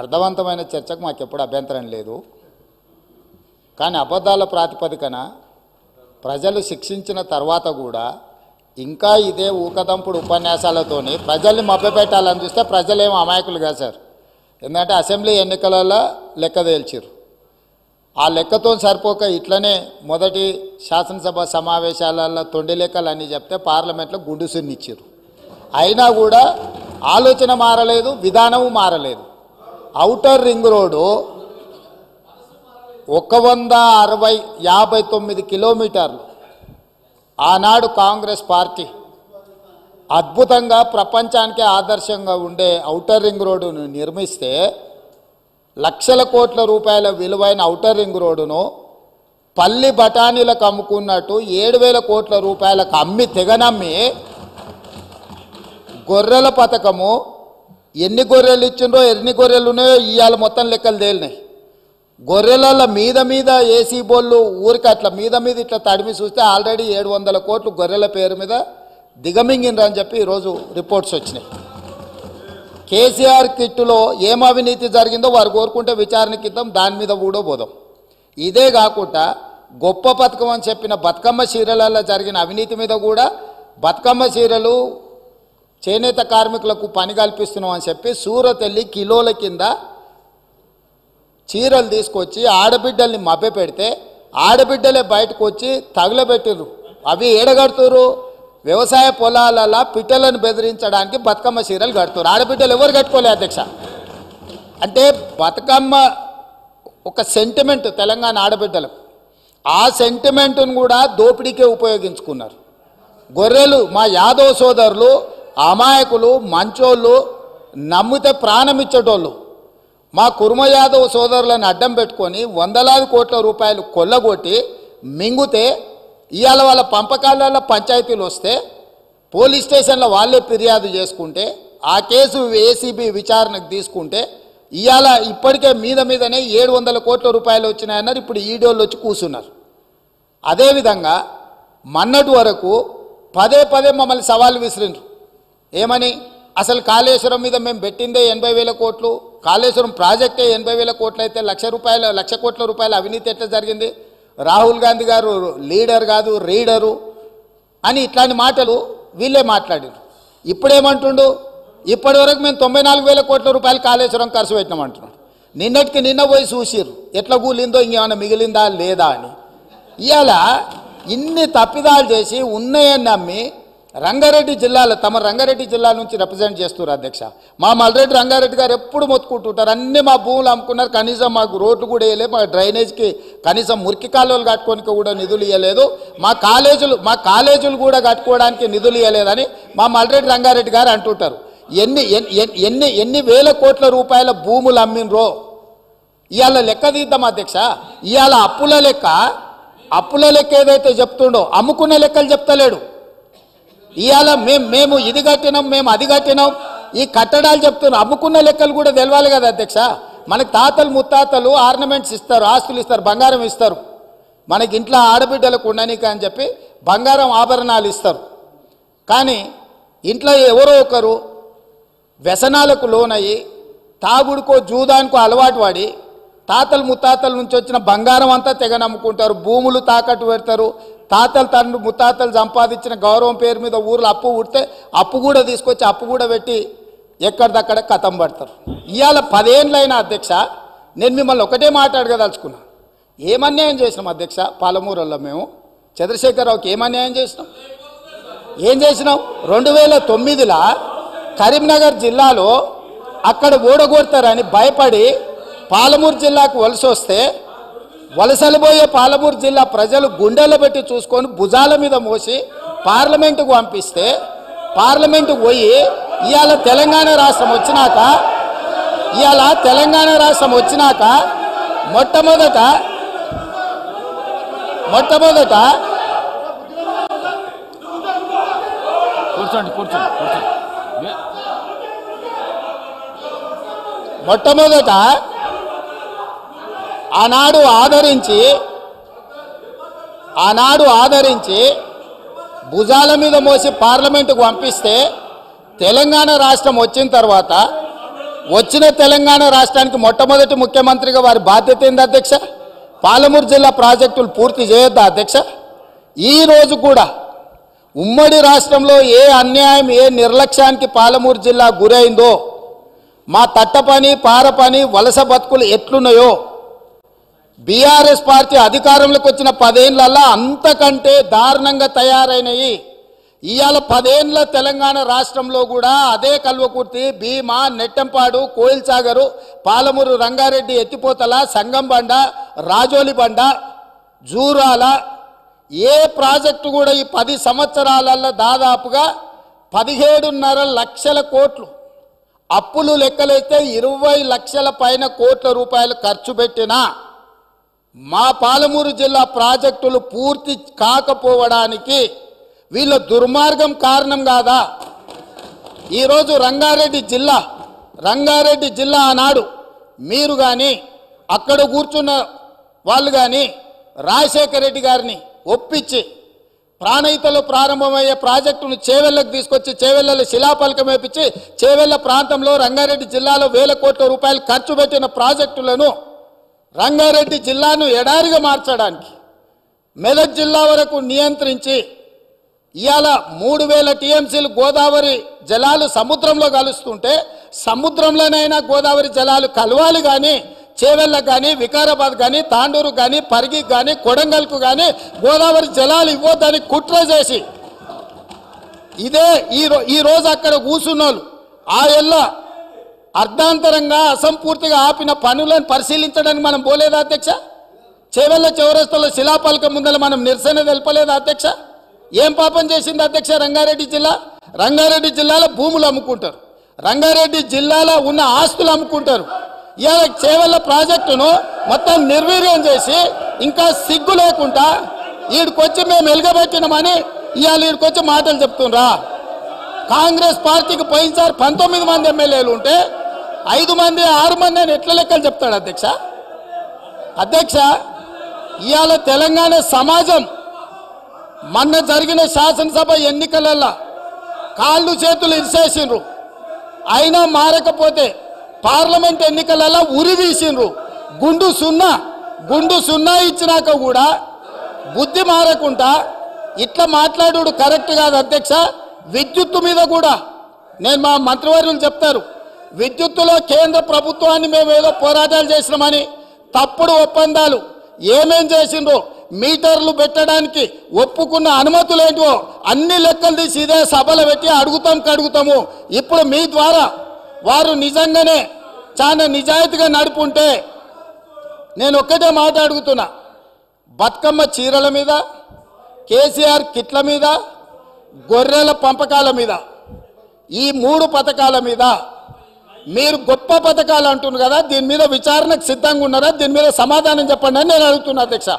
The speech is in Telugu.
అర్థవంతమైన చర్చకు మాకు ఎప్పుడు అభ్యంతరం లేదు. కానీ అబద్ధాల ప్రాతిపదికన ప్రజలు శిక్షించిన తర్వాత కూడా ఇంకా ఇదే ఊకదంపుడు ఉపన్యాసాలతోని ప్రజల్ని మభ్యపెట్టాలని చూస్తే ప్రజలేమో అమాయకులు కాదు సార్. ఎందుకంటే అసెంబ్లీ ఎన్నికలలో లెక్క తేల్చారు. ఆ లెక్కతో సరిపోక ఇట్లనే మొదటి శాసనసభ సమావేశాలలో తొండి లెక్కలు అన్నీ చెప్తే పార్లమెంట్లో గుండు సున్నిచ్చారు. అయినా కూడా ఆలోచన మారలేదు, విధానము మారలేదు. ఔటర్ రింగ్ రోడ్డు 159 కిలోమీటర్లు ఆనాడు కాంగ్రెస్ పార్టీ అద్భుతంగా ప్రపంచానికి ఆదర్శంగా ఉండే ఔటర్ రింగ్ రోడ్డును నిర్మిస్తే లక్షల కోట్ల రూపాయల విలువైన ఔటర్ రింగ్ రోడ్డును పల్లి బఠానీలకు అమ్ముకున్నట్టు 7,000 కోట్ల రూపాయలకు అమ్మి తెగనమ్మి గొర్రెల పథకము ఎన్ని గొర్రెలు ఇచ్చిండ్రో ఎన్ని గొర్రెలు ఉన్నాయో ఇవాళ మొత్తం లెక్కలు తేలినాయి. గొర్రెల మీద ఏసీ బోళ్ళు ఊరికి అట్లా మీద ఇట్లా తడిమి చూస్తే ఆల్రెడీ 700 కోట్లు గొర్రెల పేరు మీద దిగమింగినరని చెప్పి ఈరోజు రిపోర్ట్స్ వచ్చినాయి. కేసీఆర్ కిట్టులో ఏం అవినీతి జరిగిందో వారు కోరుకుంటే విచారణకి ఇద్దాం, దాని మీద కూడా పోదాం. ఇదే కాకుండా గొప్ప పథకం అని చెప్పిన బతుకమ్మ చీరలలో జరిగిన అవినీతి మీద కూడా బతుకమ్మ చీరలు చేనేత కార్మికులకు పని కల్పిస్తున్నాం అని చెప్పి సూరత్ వెళ్ళి కిలోల కింద చీరలు తీసుకొచ్చి ఆడబిడ్డల్ని మభ్యపెడితే ఆడబిడ్డలే బయటకు వచ్చి తగులబెట్టిర్రు. అవి ఏడగడుతురు వ్యవసాయ పొలాలలో పిట్టలను బెదిరించడానికి బతుకమ్మ చీరలు కడుతున్నారు. ఆడబిడ్డలు ఎవరు కట్టుకోలే అధ్యక్ష. అంటే బతుకమ్మ ఒక సెంటిమెంట్ తెలంగాణ ఆడబిడ్డలకు, ఆ సెంటిమెంట్ను కూడా దోపిడీకే ఉపయోగించుకున్నారు. గొర్రెలు మా యాదవ్ సోదరులు అమాయకులు, మంచోళ్ళు, నమ్మితే ప్రాణం ఇచ్చేటోళ్ళు మా కుర్మ యాదవ్ సోదరులను అడ్డం పెట్టుకొని వందలాది కోట్ల రూపాయలు కొల్లగొట్టి మింగుతే ఇవాళ వాళ్ళ పంపకాలలో పంచాయతీలు వస్తే పోలీస్ స్టేషన్లో వాళ్ళే ఫిర్యాదు చేసుకుంటే ఆ కేసు ఏసీబీ విచారణకు తీసుకుంటే ఇవాళ ఇప్పటికే మీదనే 700 కోట్ల రూపాయలు వచ్చినాయన్నారు. ఇప్పుడు ఈడోళ్ళు వచ్చి కూర్చున్నారు. అదేవిధంగా మొన్నటి వరకు పదే మమ్మల్ని సవాల్ విసిరిండ్రు. ఏమని? అసలు కాళేశ్వరం మీద మేము పెట్టిందే 80,000 కోట్లు, కాళేశ్వరం ప్రాజెక్టే 80,000 కోట్లు అయితే 1,00,000 కోట్ల రూపాయల అవినీతి ఎట్లా జరిగింది? రాహుల్ గాంధీ గారు లీడర్ కాదు రీడరు అని ఇట్లాంటి మాటలు వీళ్ళే మాట్లాడారు. ఇప్పుడేమంటుండు? ఇప్పటి వరకు మేము 94,000 కోట్ల రూపాయలు కాళేశ్వరం ఖర్చు పెట్టినామంటున్నాడు. నిన్నటికి నిన్న పోయి చూసిర్రు ఎట్లా కూలిందో, ఇంకేమైనా మిగిలిందా లేదా అని. ఇవాళ ఇన్ని తప్పిదాలు చేసి ఉన్నాయని నమ్మి రంగారెడ్డి జిల్లాలో తమ రంగారెడ్డి జిల్లా నుంచి రిప్రజెంట్ చేస్తున్నారు అధ్యక్ష. మా మల్రెడ్డి రంగారెడ్డి గారు ఎప్పుడు మొత్తుకుంటుంటారు, అన్నీ మా భూములు అమ్ముకున్నారు, కనీసం మాకు రోడ్లు కూడా వేయలేదు, మా డ్రైనేజ్కి కనీసం మురికి కాలువలు కట్టుకోనికి కూడా నిధులు ఇవ్వలేదు, మా కాలేజీలు కూడా కట్టుకోవడానికి నిధులు ఇవ్వలేదని మా మల్రెడ్డి రంగారెడ్డి గారు అంటుంటారు. ఎన్ని వేల కోట్ల రూపాయల భూములు అమ్మినరో ఇవాళ లెక్క తీద్దాం అధ్యక్ష. ఇవాళ అప్పుల లెక్క ఏదైతే చెప్తుండో అమ్ముకున్న లెక్కలు చెప్తలేడు. ఇవాళ మేము ఇది కట్టినాం, మేము అది కట్టినాం, ఈ కట్టడాలు చెప్తున్నాం. అమ్ముకున్న లెక్కలు కూడా తెలవాలి కదా అధ్యక్ష. మనకి తాతలు ముత్తాతలు ఆర్నమెంట్స్ ఇస్తారు, ఆస్తులు ఇస్తారు, బంగారం ఇస్తారు. మనకి ఇంట్లో ఆడబిడ్డలకు ఉండనీక అని చెప్పి బంగారం ఆభరణాలు ఇస్తారు. కానీ ఇంట్లో ఎవరో ఒకరు వ్యసనాలకు లోనయ్యి తాగుడుకో జూదానికో అలవాటు పడి తాతలు ముత్తాతల నుంచి వచ్చిన బంగారం అంతా తెగ నమ్ముకుంటారు, భూములు తాకట్టు పెడతారు. తాతలు ముత్తాతలు సంపాదించిన గౌరవం పేరు మీద ఊర్లో అప్పు పుడితే అప్పు కూడా తీసుకొచ్చి అప్పు కూడా పెట్టి ఎక్కడిదక్కడ కథం పడతారు. ఇవాళ 10 ఏళ్ళైనా అధ్యక్ష నేను మిమ్మల్ని ఒకటే మాట్లాడగదలుచుకున్నా. ఏమన్యాయం చేసినాం అధ్యక్ష? పాలమూరులో మేము చంద్రశేఖరరావుకి ఏమన్యాయం చేసినాం? 2009లో కరీంనగర్ జిల్లాలో అక్కడ ఓడగొడతారని భయపడి పాలమూరు జిల్లాకు వలస వస్తే వలసలు పోయే పాలమూరు జిల్లా ప్రజలు గుండెల్లో పెట్టి చూసుకొని భుజాల మీద మోసి పార్లమెంటుకు పంపిస్తే పార్లమెంటుకు పోయి ఇవాళ తెలంగాణ రాష్ట్రం వచ్చినాక మొట్టమొదట మొట్టమొదట ఆనాడు ఆదరించి భుజాల మీద మోసి పార్లమెంటుకు పంపిస్తే తెలంగాణ రాష్ట్రం వచ్చిన తర్వాత వచ్చిన తెలంగాణ రాష్ట్రానికి మొట్టమొదటి ముఖ్యమంత్రిగా వారి బాధ్యత ఏంది అధ్యక్ష? పాలమూరు జిల్లా ప్రాజెక్టులు పూర్తి చేయొద్దా అధ్యక్ష? ఈ రోజు కూడా ఉమ్మడి రాష్ట్రంలో ఏ అన్యాయం ఏ నిర్లక్ష్యానికి పాలమూరు జిల్లా గురైందో, మా తట్ట పని పార పని వలస బతుకులు ఎట్లున్నాయో బీఆర్ఎస్ పార్టీ అధికారంలోకి వచ్చిన 10 ఏళ్లలో అంతకంటే దారుణంగా తయారైనవి. ఇవాళ 10 ఏళ్ల తెలంగాణ రాష్ట్రంలో కూడా అదే కల్వకుర్తి, భీమా, నెట్టంపాడు, కోయిల్సాగరు, పాలమూరు, రంగారెడ్డి, ఎత్తిపోతల, సంగంబండ, రాజోలి బండ, జూరాల ఏ ప్రాజెక్టు కూడా ఈ 10 సంవత్సరాలలో దాదాపుగా 17.5 లక్షల కోట్లు అప్పులు లెక్కలైతే 20 లక్షల పైన కోట్ల రూపాయలు ఖర్చు పెట్టినా మా పాలమూరు జిల్లా ప్రాజెక్టులు పూర్తి కాకపోవడానికి వీళ్ళ దుర్మార్గం కారణం కాదా? ఈరోజు రంగారెడ్డి జిల్లా ఆనాడు మీరు కానీ అక్కడ కూర్చున్న వాళ్ళు కానీ రాజశేఖర రెడ్డి గారిని ఒప్పించి ప్రాణహితలో ప్రారంభమయ్యే ప్రాజెక్టును చేవెళ్లకు తీసుకొచ్చి చేవెళ్లలో శిలాఫలకం వేపించి చేవెళ్ల ప్రాంతంలో రంగారెడ్డి జిల్లాలో 1000 కోట్ల రూపాయలు ఖర్చు పెట్టిన ప్రాజెక్టులను రంగారెడ్డి జిల్లాను ఎడారిగా మార్చడానికి మెదక్ జిల్లా వరకు నియంత్రించి ఇవాళ 3000 టీఎంసీలు గోదావరి జలాలు సముద్రంలో కలుస్తుంటే సముద్రంలోనైనా గోదావరి జలాలు కలవాలి కానీ చేవెళ్ళకు కానీ వికారాబాద్ కానీ తాండూరు కానీ పరిగికి కానీ కొడంగల్కు కానీ గోదావరి జలాలు ఇవ్వద్దని కుట్ర చేసి ఇదే ఈ రోజు అక్కడ కూర్చున్నోళ్ళు ఆ ఎల్ల అర్ధాంతరంగా అసంపూర్తిగా ఆపిన పనులను పరిశీలించడానికి మనం పోలేదా అధ్యక్ష? చేవెళ్ళ చౌరస్తాలో శిలాఫలకం ముందర మనం నిరసన తెలపలేదా అధ్యక్ష? ఏం పాపం చేసింది అధ్యక్ష రంగారెడ్డి జిల్లా? రంగారెడ్డి జిల్లాలో భూములు అమ్ముకుంటారు, రంగారెడ్డి జిల్లాలో ఉన్న ఆస్తులు అమ్ముకుంటారు. ఇవాళ చేవెళ్ళ ప్రాజెక్టును మొత్తం నిర్వీర్యం చేసి ఇంకా సిగ్గు లేకుండా వీడికొచ్చి మేము వెలుగబెట్టినామని ఇవాళ వీడికొచ్చి మాటలు చెప్తుండ్రా? కాంగ్రెస్ పార్టీకి పోయినసారి 19 మంది ఎమ్మెల్యేలు ఉంటే 5 మంది 6 మంది అని ఎట్లా లెక్కలు చెప్తాడు అధ్యక్ష? ఇవాళ తెలంగాణ సమాజం మొన్న జరిగిన శాసనసభ ఎన్నికలలో కాళ్ళు చేతులు ఇరిసేసిండ్రు, అయినా మారకపోతే పార్లమెంట్ ఎన్నికలలో ఉరి తీసిండ్రు. గుండు సున్నా ఇచ్చినాక కూడా బుద్ధి మారకుండా ఇట్లా మాట్లాడు కరెక్ట్ కాదు అధ్యక్ష. విద్యుత్తు మీద కూడా నేను మా మంత్రివర్యులు చెప్తారు, విద్యుత్తులో కేంద్ర ప్రభుత్వాన్ని మేము ఏదో పోరాటాలు చేసినామని తప్పుడు ఒప్పందాలు ఏమేం చేసిండ్రో మీటర్లు పెట్టడానికి ఒప్పుకున్న అనుమతులు ఏంటో అన్ని లెక్కలు తీసి ఇదే సభలో పెట్టి అడుగుతాము. ఇప్పుడు మీ ద్వారా వారు నిజంగానే చాలా నిజాయితీగా నడుపుంటే నేను ఒక్కటే మాట అడుగుతున్నా, బతుకమ్మ చీరల మీద, కేసీఆర్ కిట్ల మీద, గొర్రెల పంపకాల మీద, ఈ 3 పథకాల మీద మీరు గొప్ప పథకాలు అంటున్నారు కదా, దీని మీద విచారణకు సిద్ధంగా ఉన్నారా? దీని మీద సమాధానం చెప్పండి అని నేను అడుగుతున్నా అధ్యక్ష.